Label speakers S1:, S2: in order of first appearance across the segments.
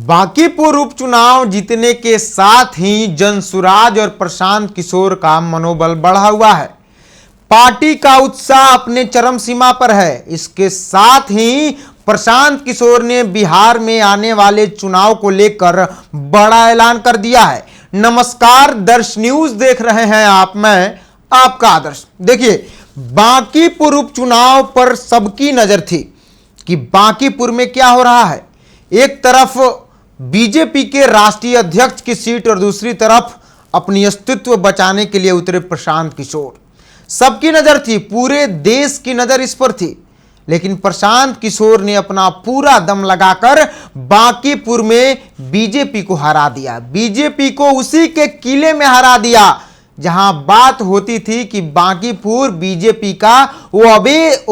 S1: बांकीपुर उपचुनाव जीतने के साथ ही जनसुराज और प्रशांत किशोर का मनोबल बढ़ा हुआ है। पार्टी का उत्साह अपने चरम सीमा पर है। इसके साथ ही प्रशांत किशोर ने बिहार में आने वाले चुनाव को लेकर बड़ा ऐलान कर दिया है। नमस्कार, दर्श न्यूज देख रहे हैं आप, मैं आपका आदर्श। देखिए, बांकीपुर उपचुनाव पर सबकी नजर थी कि बांकीपुर में क्या हो रहा है। एक तरफ बीजेपी के राष्ट्रीय अध्यक्ष की सीट और दूसरी तरफ अपनी अस्तित्व बचाने के लिए उतरे प्रशांत किशोर। सबकी नजर थी, पूरे देश की नजर इस पर थी, लेकिन प्रशांत किशोर ने अपना पूरा दम लगाकर बांकीपुर में बीजेपी को हरा दिया। बीजेपी को उसी के किले में हरा दिया जहां बात होती थी कि बांकीपुर बीजेपी का वो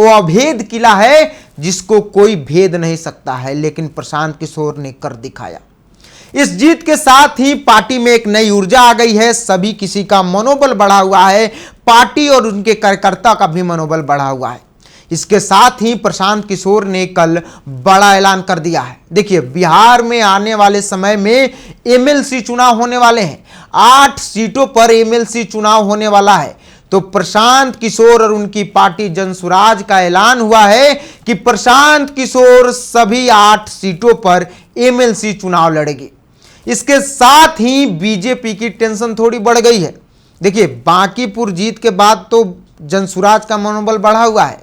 S1: अभेद किला है जिसको कोई भेद नहीं सकता है, लेकिन प्रशांत किशोर ने कर दिखाया। इस जीत के साथ ही पार्टी में एक नई ऊर्जा आ गई है। सभी किसी का मनोबल बढ़ा हुआ है। पार्टी और उनके कार्यकर्ता का भी मनोबल बढ़ा हुआ है। इसके साथ ही प्रशांत किशोर ने कल बड़ा ऐलान कर दिया है। देखिए, बिहार में आने वाले समय में एमएलसी चुनाव होने वाले हैं। 8 सीटों पर एमएलसी चुनाव होने वाला है। तो प्रशांत किशोर और उनकी पार्टी जनसुराज का ऐलान हुआ है कि प्रशांत किशोर सभी 8 सीटों पर एमएलसी चुनाव लड़ेगी। इसके साथ ही बीजेपी की टेंशन थोड़ी बढ़ गई है। देखिए, बांकीपुर जीत के बाद तो जनसुराज का मनोबल बढ़ा हुआ है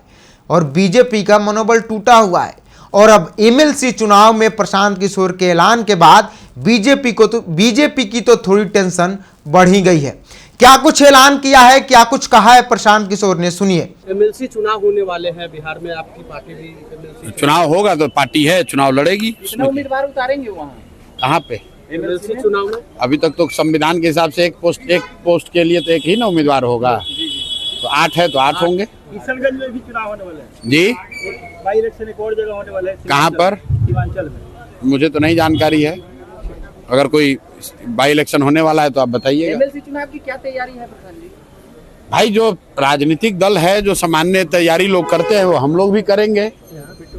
S1: और बीजेपी का मनोबल टूटा हुआ है, और अब एमएलसी चुनाव में प्रशांत किशोर के ऐलान के बाद बीजेपी की तो थोड़ी टेंशन बढ़ ही गई है। क्या कुछ ऐलान किया है, क्या कुछ कहा है प्रशांत किशोर ने, सुनिए।
S2: एमएलसी चुनाव होने वाले हैं बिहार में, आपकी पार्टी भी एमएलसी
S3: चुनाव होगा तो पार्टी है, चुनाव लड़ेगी।
S2: कितना उम्मीदवार उतारेंगे वहाँ?
S3: कहाँ पे
S2: एमएलसी चुनाव में?
S3: अभी तक तो संविधान के हिसाब से एक पोस्ट के लिए तो एक ही ना उम्मीदवार होगा। तो 8 है तो 8 होंगे।
S2: किशनगंज में भी चुनाव होने वाले हैं
S3: जी।
S2: बाई इलेक्शन एक और जगह होने वाले हैं।
S3: कहाँ पर?
S2: सीमांचल में।
S3: मुझे तो नहीं जानकारी है। अगर कोई बाई इलेक्शन होने वाला है तो आप बताइएगा।
S2: एमएलसी चुनाव की क्या तैयारी है प्रधान जी?
S3: भाई, जो राजनीतिक दल है, जो सामान्य तैयारी लोग करते हैं वो हम लोग भी करेंगे,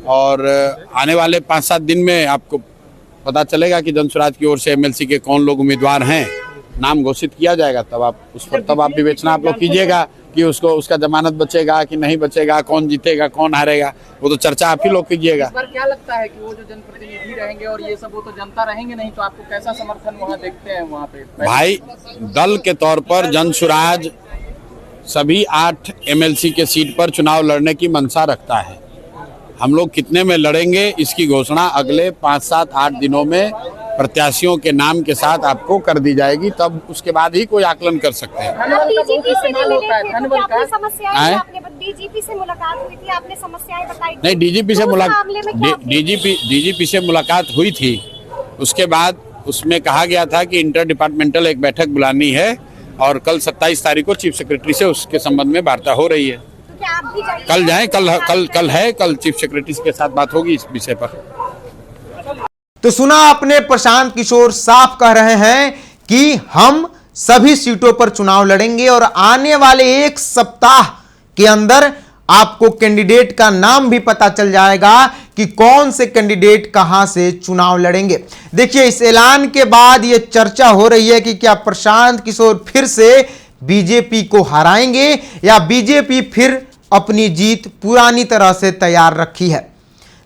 S3: और आने वाले 5-7 दिन में आपको पता चलेगा कि जनसुराज की ओर से एमएलसी के कौन लोग उम्मीदवार हैं। नाम घोषित किया जाएगा, तब आप उस पर तब आप विवेचना आप लोग कीजिएगा कि उसका जमानत बचेगा कि नहीं बचेगा, कौन जीतेगा कौन हारेगा, वो तो चर्चा आप ही लोग कीजिएगा।
S2: इस बार क्या लगता है कि वो जो जनप्रतिनिधि रहेंगे और ये सब, वो तो जनता रहेंगे नहीं, तो आपको कैसा समर्थन वहाँ देखते हैं वहाँ पे?
S3: भाई, दल के तौर पर जनसुराज सभी 8 एमएलसी के सीट पर चुनाव लड़ने की मंशा रखता है। हम लोग कितने में लड़ेंगे इसकी घोषणा अगले 5-7-8 दिनों में प्रत्याशियों के नाम के साथ आपको कर दी जाएगी, तब उसके बाद ही कोई आकलन कर सकते हैं।
S4: डीजीपी से मुलाकात हुई थी, आपने समस्याएं बताई?
S3: नहीं, डीजीपी से मुलाकात हुई थी। उसके बाद उसमें कहा गया था कि इंटर डिपार्टमेंटल एक बैठक बुलानी है, और कल 27 तारीख को चीफ सेक्रेटरी से उसके संबंध में वार्ता हो रही है।
S4: तो क्या आप भी जाएंगे?
S3: कल जाएं, कल चीफ सेक्रेटरी के साथ बात होगी इस विषय पर।
S1: तो सुना आपने, प्रशांत किशोर साफ कह रहे हैं कि हम सभी सीटों पर चुनाव लड़ेंगे और आने वाले 1 सप्ताह के अंदर आपको कैंडिडेट का नाम भी पता चल जाएगा कि कौन से कैंडिडेट कहां से चुनाव लड़ेंगे। देखिए, इस ऐलान के बाद यह चर्चा हो रही है कि क्या प्रशांत किशोर फिर से बीजेपी को हराएंगे या बीजेपी फिर अपनी जीत पुरानी तरह से तैयार रखी है।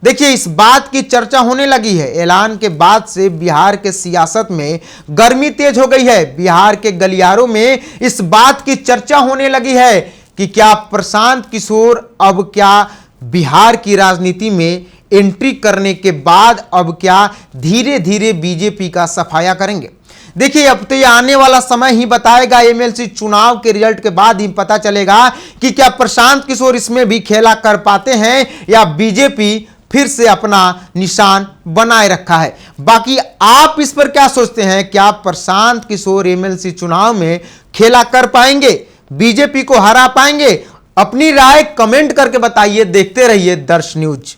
S1: देखिए, इस बात की चर्चा होने लगी है। ऐलान के बाद से बिहार के सियासत में गर्मी तेज हो गई है। बिहार के गलियारों में इस बात की चर्चा होने लगी है कि क्या प्रशांत किशोर अब क्या बिहार की राजनीति में एंट्री करने के बाद अब क्या धीरे धीरे बीजेपी का सफाया करेंगे। देखिए, अब तो ये आने वाला समय ही बताएगा। एमएलसी चुनाव के रिजल्ट के बाद ही पता चलेगा कि क्या प्रशांत किशोर इसमें भी खेला कर पाते हैं या बीजेपी फिर से अपना निशान बनाए रखा है। बाकी आप इस पर क्या सोचते हैं? क्या प्रशांत किशोर एमएलसी चुनाव में खेला कर पाएंगे, बीजेपी को हरा पाएंगे? अपनी राय कमेंट करके बताइए। देखते रहिए दर्श न्यूज।